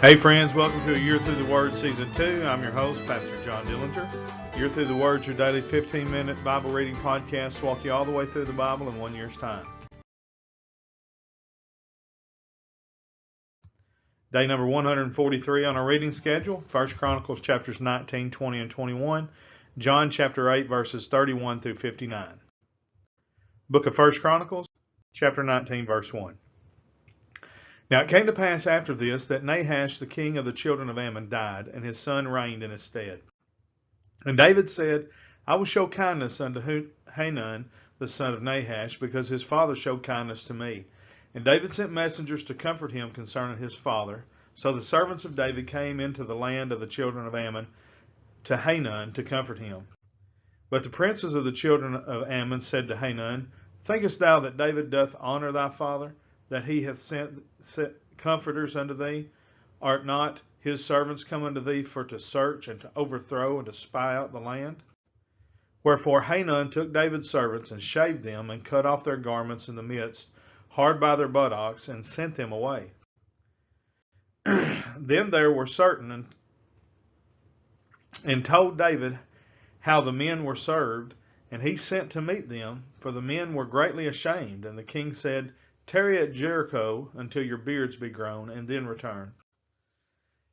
Hey friends, welcome to A Year Through the Word Season 2. I'm your host, Pastor John Dillinger. Year Through the Word, your daily 15-minute Bible reading podcast to walk you all the way through the Bible in 1 year's time. Day number 143 on our reading schedule, 1 Chronicles chapters 19, 20, and 21, John chapter 8 verses 31 through 59. Book of 1 Chronicles, chapter 19, verse 1. Now it came to pass after this that Nahash the king of the children of Ammon died, and his son reigned in his stead. And David said, I will show kindness unto Hanun the son of Nahash, because his father showed kindness to me. And David sent messengers to comfort him concerning his father. So the servants of David came into the land of the children of Ammon to Hanun to comfort him. But the princes of the children of Ammon said to Hanun, Thinkest thou that David doth honor thy father, that he hath sent comforters unto thee? Art not his servants come unto thee for to search and to overthrow and to spy out the land? Wherefore Hanun took David's servants and shaved them and cut off their garments in the midst, hard by their buttocks, and sent them away. Then there were certain and told David how the men were served, and he sent to meet them, for the men were greatly ashamed. And the king said, Tarry at Jericho until your beards be grown, and then return.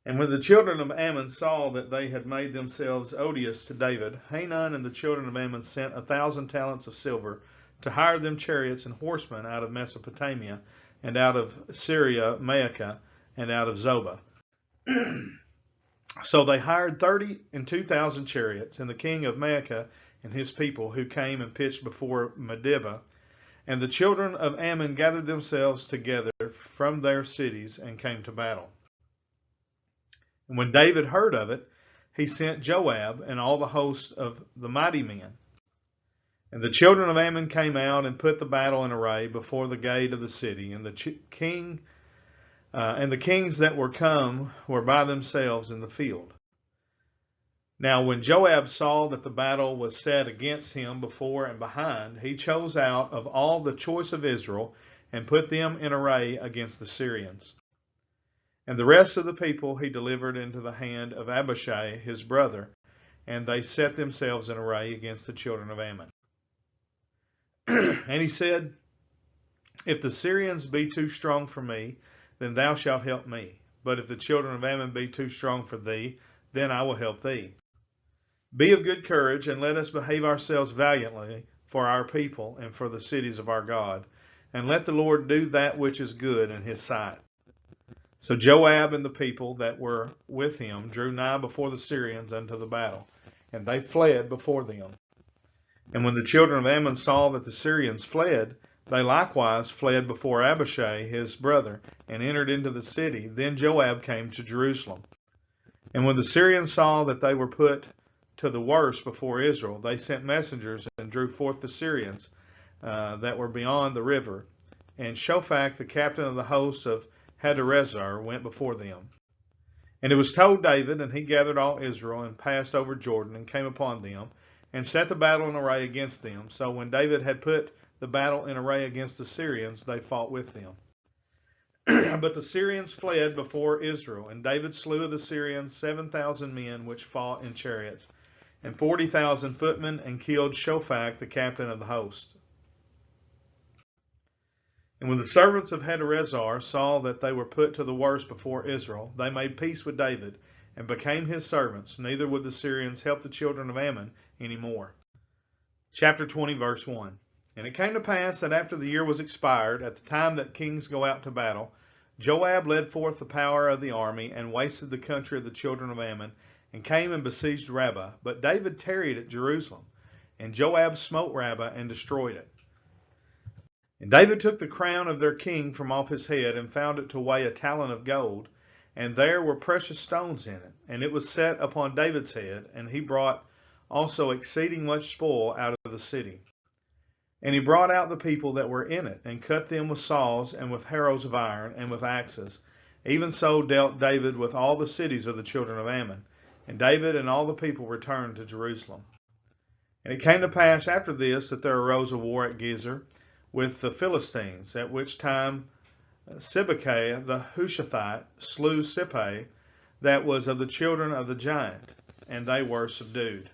And when the children of Ammon saw that they had made themselves odious to David, Hanun and the children of Ammon sent 1,000 talents of silver to hire them chariots and horsemen out of Mesopotamia, and out of Syria, Maacah, and out of Zobah. So they hired 32,000 chariots, and the king of Maacah and his people, who came and pitched before Medeba. And the children of Ammon gathered themselves together from their cities and came to battle. And when David heard of it, he sent Joab and all the host of the mighty men. And the children of Ammon came out and put the battle in array before the gate of the city. And the kings that were come were by themselves in the field. Now when Joab saw that the battle was set against him before and behind, he chose out of all the choice of Israel and put them in array against the Syrians. And the rest of the people he delivered into the hand of Abishai his brother, and they set themselves in array against the children of Ammon. And he said, If the Syrians be too strong for me, then thou shalt help me. But if the children of Ammon be too strong for thee, then I will help thee. Be of good courage, and let us behave ourselves valiantly for our people and for the cities of our God, and let the Lord do that which is good in his sight. So Joab and the people that were with him drew nigh before the Syrians unto the battle, and they fled before them. And when the children of Ammon saw that the Syrians fled, they likewise fled before Abishai his brother, and entered into the city. Then Joab came to Jerusalem. And when the Syrians saw that they were put to the worse before Israel, they sent messengers and drew forth the Syrians that were beyond the river. And Shophach, the captain of the host of Hadarezer, went before them. And it was told David, and he gathered all Israel, and passed over Jordan, and came upon them, and set the battle in array against them. So when David had put the battle in array against the Syrians, they fought with them. But the Syrians fled before Israel, and David slew of the Syrians 7,000 men which fought in chariots, and 40,000 footmen, and killed Shophach, the captain of the host. And when the servants of Hadarezer saw that they were put to the worse before Israel, they made peace with David, and became his servants, neither would the Syrians help the children of Ammon any more. Chapter 20, verse 1. And it came to pass that after the year was expired, at the time that kings go out to battle, Joab led forth the power of the army, and wasted the country of the children of Ammon, and came and besieged Rabbah. But David tarried at Jerusalem, and Joab smote Rabbah and destroyed it. And David took the crown of their king from off his head, and found it to weigh a talent of gold, and there were precious stones in it. And it was set upon David's head, and he brought also exceeding much spoil out of the city. And he brought out the people that were in it, and cut them with saws, and with harrows of iron, and with axes. Even so dealt David with all the cities of the children of Ammon. And David and all the people returned to Jerusalem. And it came to pass after this that there arose a war at Gezer with the Philistines, at which time Sibbecai the Hushathite slew Sippai, that was of the children of the giant, and they were subdued.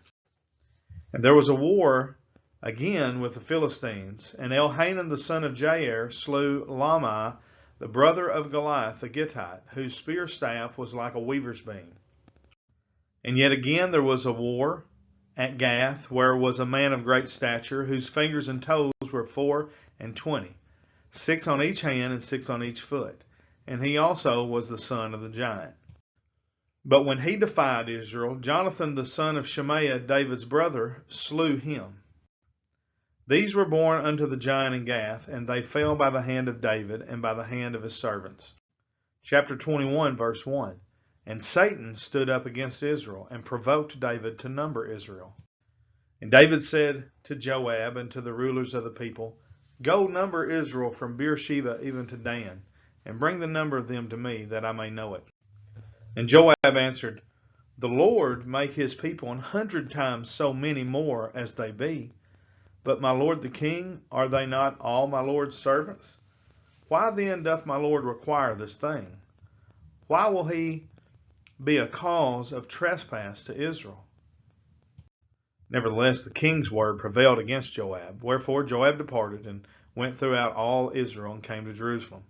And there was a war again with the Philistines, and Elhanan the son of Jair slew Lamai, the brother of Goliath the Gittite, whose spear staff was like a weaver's beam. And yet again there was a war at Gath, where was a man of great stature, whose fingers and toes were 24, 6 on each hand and 6 on each foot. And he also was the son of the giant. But when he defied Israel, Jonathan the son of Shemaiah, David's brother, slew him. These were born unto the giant in Gath, and they fell by the hand of David and by the hand of his servants. Chapter 21, verse 1. And Satan stood up against Israel, and provoked David to number Israel. And David said to Joab and to the rulers of the people, Go number Israel from Beersheba even to Dan, and bring the number of them to me, that I may know it. And Joab answered, The Lord make his people 100 times so many more as they be. But my lord the king, are they not all my lord's servants? Why then doth my lord require this thing? Why will he be a cause of trespass to Israel? Nevertheless, the king's word prevailed against Joab. Wherefore Joab departed and went throughout all Israel and came to Jerusalem.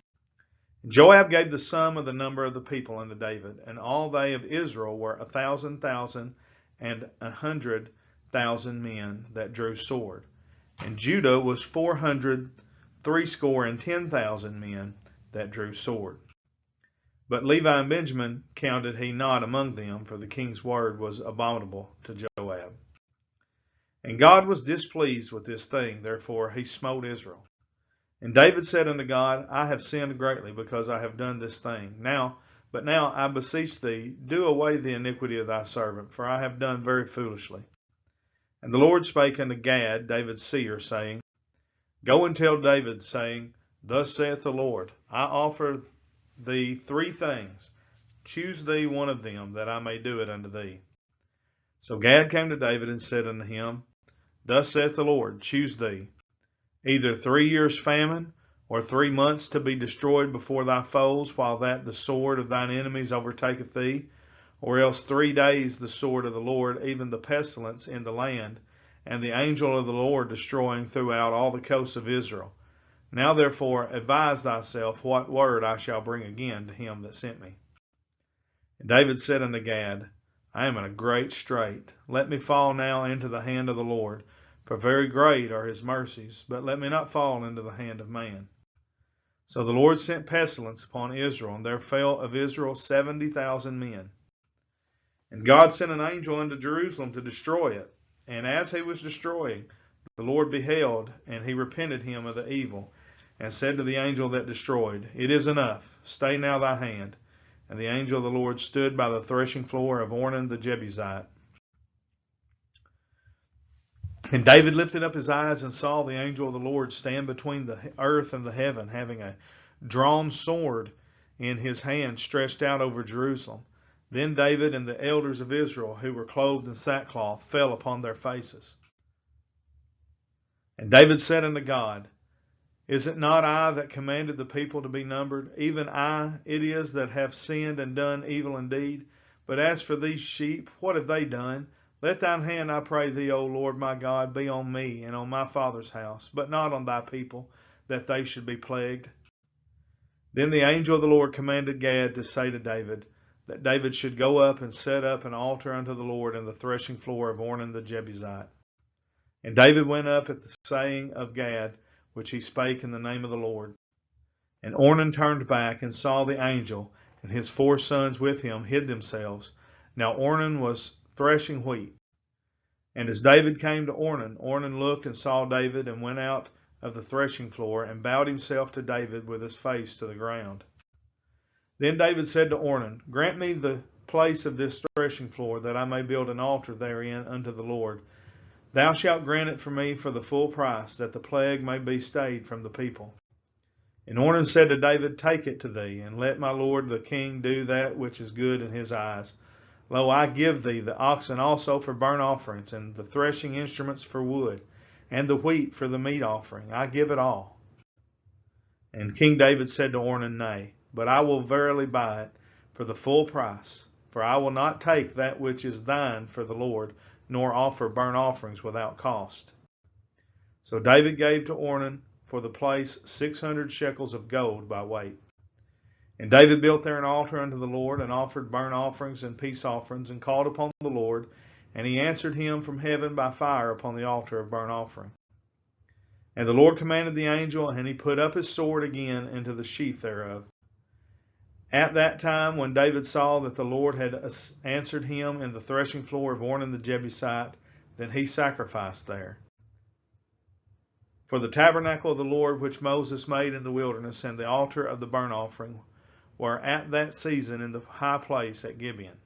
Joab gave the sum of the number of the people unto David, and all they of Israel were 1,000,000 and 100,000 men that drew sword. And Judah was 410,000 men that drew sword. But Levi and Benjamin counted he not among them, for the king's word was abominable to Joab. And God was displeased with this thing, therefore he smote Israel. And David said unto God, I have sinned greatly, because I have done this thing. But now I beseech thee, do away the iniquity of thy servant, for I have done very foolishly. And the Lord spake unto Gad, David's seer, saying, Go and tell David, saying, Thus saith the Lord, I offer thee 3 things. Choose thee one of them, that I may do it unto thee. So Gad came to David and said unto him, Thus saith the Lord, choose thee, either 3 years' famine, or 3 months to be destroyed before thy foes, while that the sword of thine enemies overtaketh thee, or else 3 days the sword of the Lord, even the pestilence in the land, and the angel of the Lord destroying throughout all the coasts of Israel. Now therefore advise thyself what word I shall bring again to him that sent me. And David said unto Gad, I am in a great strait. Let me fall now into the hand of the Lord, for very great are his mercies, but let me not fall into the hand of man. So the Lord sent pestilence upon Israel, and there fell of Israel 70,000 men. And God sent an angel unto Jerusalem to destroy it. And as he was destroying, the Lord beheld, and he repented him of the evil, and said to the angel that destroyed, It is enough, stay now thy hand. And the angel of the Lord stood by the threshing floor of Ornan the Jebusite. And David lifted up his eyes and saw the angel of the Lord stand between the earth and the heaven, having a drawn sword in his hand stretched out over Jerusalem. Then David and the elders of Israel, who were clothed in sackcloth, fell upon their faces. And David said unto God, Is it not I that commanded the people to be numbered? Even I it is that have sinned and done evil indeed. But as for these sheep, what have they done? Let thine hand, I pray thee, O Lord my God, be on me and on my father's house, but not on thy people, that they should be plagued. Then the angel of the Lord commanded Gad to say to David, that David should go up and set up an altar unto the Lord in the threshing floor of Ornan the Jebusite. And David went up at the saying of Gad, which he spake in the name of the Lord. And Ornan turned back and saw the angel, and his 4 sons with him hid themselves. Now Ornan was threshing wheat. And as David came to Ornan, Ornan looked and saw David, and went out of the threshing floor, and bowed himself to David with his face to the ground. Then David said to Ornan, Grant me the place of this threshing floor, that I may build an altar therein unto the Lord. Thou shalt grant it for me for the full price, that the plague may be stayed from the people. And Ornan said to David, Take it to thee, and let my lord the king do that which is good in his eyes. Lo, I give thee the oxen also for burnt offerings, and the threshing instruments for wood, and the wheat for the meat offering. I give it all. And King David said to Ornan, Nay, but I will verily buy it for the full price. For I will not take that which is thine for the Lord, nor offer burnt offerings without cost. So David gave to Ornan for the place 600 shekels of gold by weight. And David built there an altar unto the Lord, and offered burnt offerings and peace offerings, and called upon the Lord, and he answered him from heaven by fire upon the altar of burnt offering. And the Lord commanded the angel, and he put up his sword again into the sheath thereof. At that time, when David saw that the Lord had answered him in the threshing floor of Ornan the Jebusite, then he sacrificed there. For the tabernacle of the Lord which Moses made in the wilderness, and the altar of the burnt offering, were at that season in the high place at Gibeon.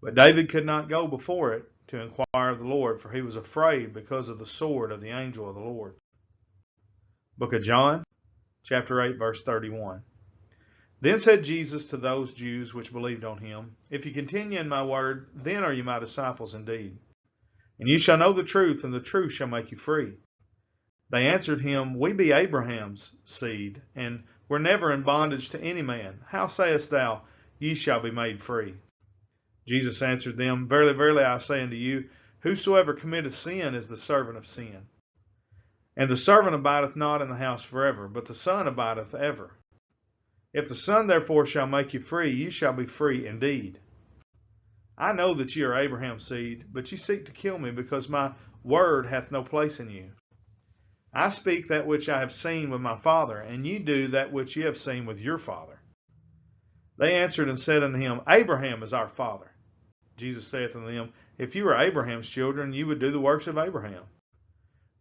But David could not go before it to inquire of the Lord, for he was afraid because of the sword of the angel of the Lord. Book of John, chapter 8, verse 31. Then said Jesus to those Jews which believed on him, If ye continue in my word, then are ye my disciples indeed. And ye shall know the truth, and the truth shall make you free. They answered him, We be Abraham's seed, and were never in bondage to any man. How sayest thou, Ye shall be made free? Jesus answered them, Verily, verily, I say unto you, whosoever committeth sin is the servant of sin. And the servant abideth not in the house forever, but the Son abideth ever. If the Son therefore shall make you free, ye shall be free indeed. I know that ye are Abraham's seed, but ye seek to kill me, because my word hath no place in you. I speak that which I have seen with my father, and ye do that which ye have seen with your father. They answered and said unto him, Abraham is our father. Jesus saith unto them, If you were Abraham's children, ye would do the works of Abraham.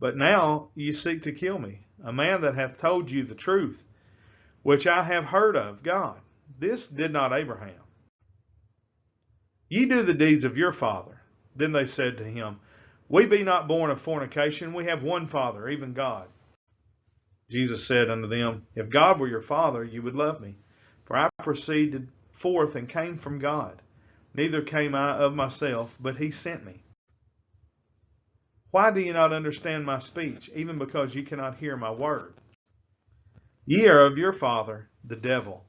But now ye seek to kill me, a man that hath told you the truth, which I have heard of God. This did not Abraham. Ye do the deeds of your father. Then they said to him, We be not born of fornication, we have one Father, even God. Jesus said unto them, If God were your Father, you would love me. For I proceeded forth and came from God. Neither came I of myself, but he sent me. Why do ye not understand my speech, even because ye cannot hear my word? Ye are of your father, the devil,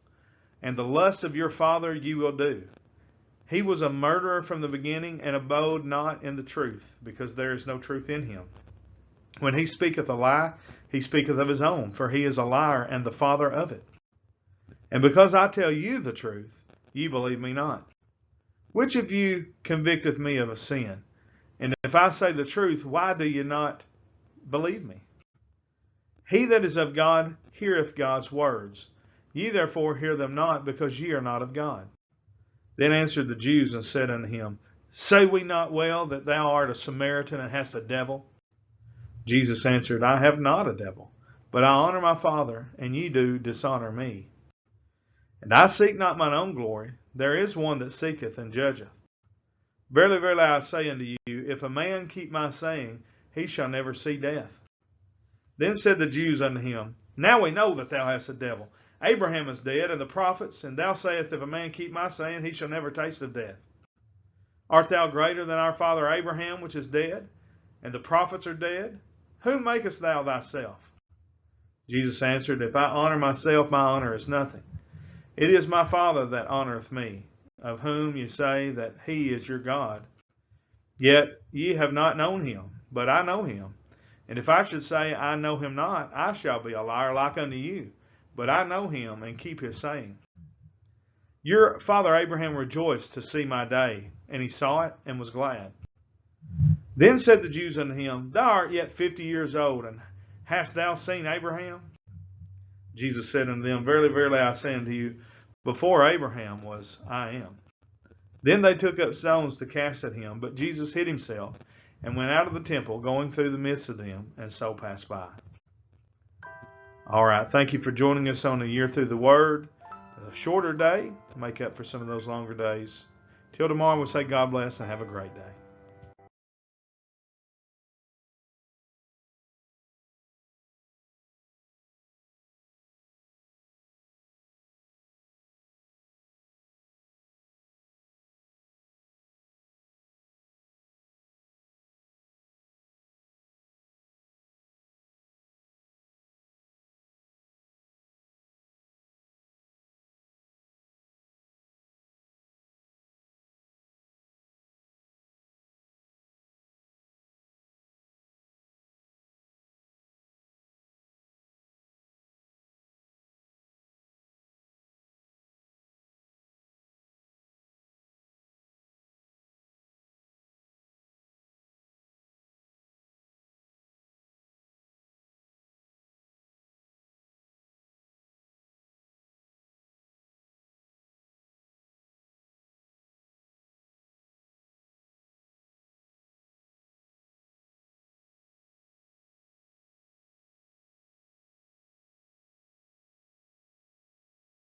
and the lust of your father ye will do. He was a murderer from the beginning, and abode not in the truth, because there is no truth in him. When he speaketh a lie, he speaketh of his own, for he is a liar and the father of it. And because I tell you the truth, ye believe me not. Which of you convicteth me of a sin? And if I say the truth, why do ye not believe me? He that is of God heareth God's words. Ye therefore hear them not, because ye are not of God. Then answered the Jews and said unto him, Say we not well that thou art a Samaritan and hast a devil? Jesus answered, I have not a devil, but I honor my Father, and ye do dishonor me. And I seek not mine own glory. There is one that seeketh and judgeth. Verily, verily, I say unto you, if a man keep my saying, he shall never see death. Then said the Jews unto him, Now we know that thou hast a devil. Abraham is dead, and the prophets, and thou sayest, If a man keep my saying, he shall never taste of death. Art thou greater than our father Abraham, which is dead, and the prophets are dead? Whom makest thou thyself? Jesus answered, If I honor myself, my honor is nothing. It is my Father that honoreth me, of whom ye say that he is your God. Yet ye have not known him, but I know him. And if I should say, I know him not, I shall be a liar like unto you. But I know him, and keep his saying. Your father Abraham rejoiced to see my day, and he saw it, and was glad. Then said the Jews unto him, Thou art yet 50 years old, and hast thou seen Abraham? Jesus said unto them, Verily, verily, I say unto you, before Abraham was, I am. Then they took up stones to cast at him, but Jesus hid himself, and went out of the temple, going through the midst of them, and so passed by. All right, thank you for joining us on A Year Through the Word. A shorter day to make up for some of those longer days. Till tomorrow, we'll say God bless and have a great day.